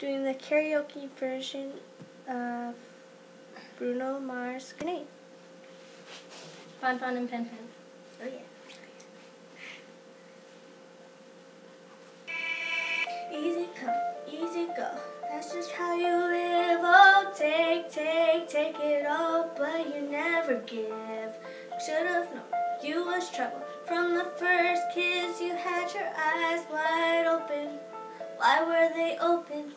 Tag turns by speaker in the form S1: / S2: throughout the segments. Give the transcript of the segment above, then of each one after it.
S1: doing the karaoke version of Bruno Mars' Grenade.
S2: Fun, fun, and pen, pen.
S1: Oh yeah. Easy come, easy go. That's just how you live. Oh, take it all, but you never give. Should've known you was trouble from the first kiss. You had your eyes wide open. Why were they open?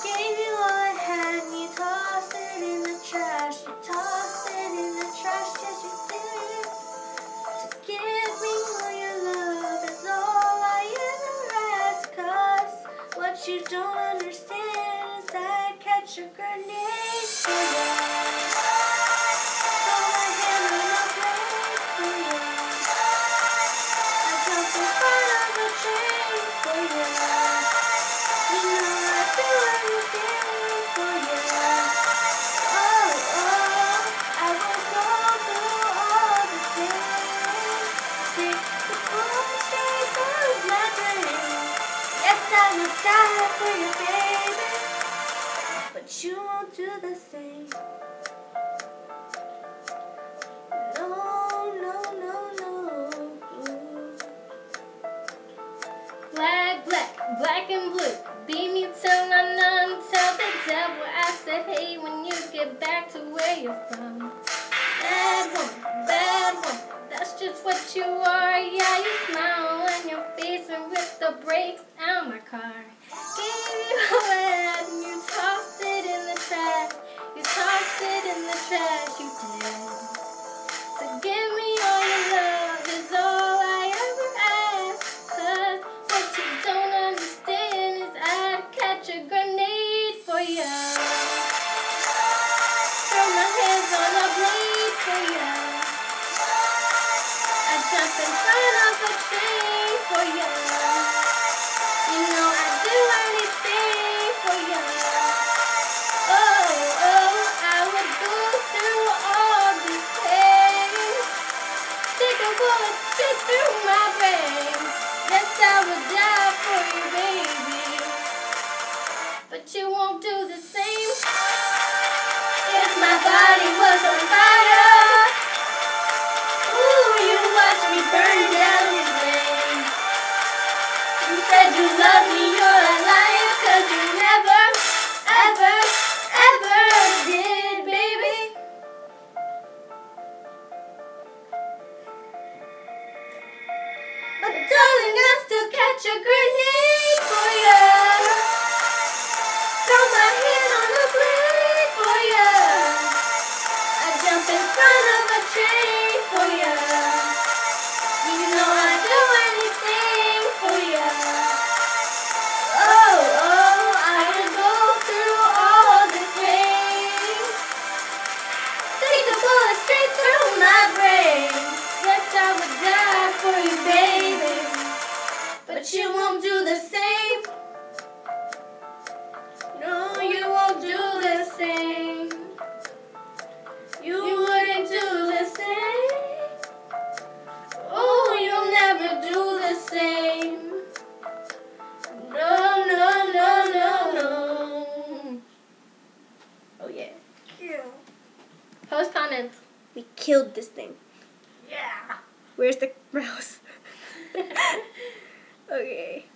S1: Gave you all I had, and you tossed it in the trash. You tossed it in the trash, yes you did. To give me all your love is all I ever ask. 'Cause what you don't understand is I'd catch a grenade for you. Throw my hand on a blade for you. I'd jump in front of a train for you. You know I'd do anything for you. Oh, I will go through all this pain. Take the bullet straight through my brain. Yes, I will die for you, baby, but you won't do the same. No, no, no, no.
S2: Black, black, black and blue. Beat me till I'm numb. Tell the devil I said hey when you get back to where you're from. Bad woman, that's just what you are. Yeah, you smile when you're facing with the brakes out my car. Gave you a wet and you tossed it in the trash. You tossed it in the trash, you did. To give me all your love is all I ever ask. 'Cause what you don't understand is I'd catch a grenade for you. Throw my hands on a blade for you. I'd jump in front of a train for you. You know I'd do anything for you. Oh, I would go through all this pain. Take a bullet straight through my brain. Yes, I would die for you, baby, but you won't do the same. If my body was on fire, ooh, you watched me burn down in flames. You said you loved me, you're a liar, 'cause you never, ever, ever did, baby. But darling, I'll still catch a grenade for you. Throw my hand on the blade for you. I jump in front of a train for you. You know I'd do anything for you. Oh, I would go through all this pain. Take the bullet straight through my brain. Yes, I would die for you, baby, but you won't do the same. No, you won't do the same. You wouldn't do the same. Oh, you'll never do the same. No, no, no, no, no. Oh yeah. Post comments.
S1: We killed this thing.
S2: Yeah.
S1: Where's the mouse? Okay.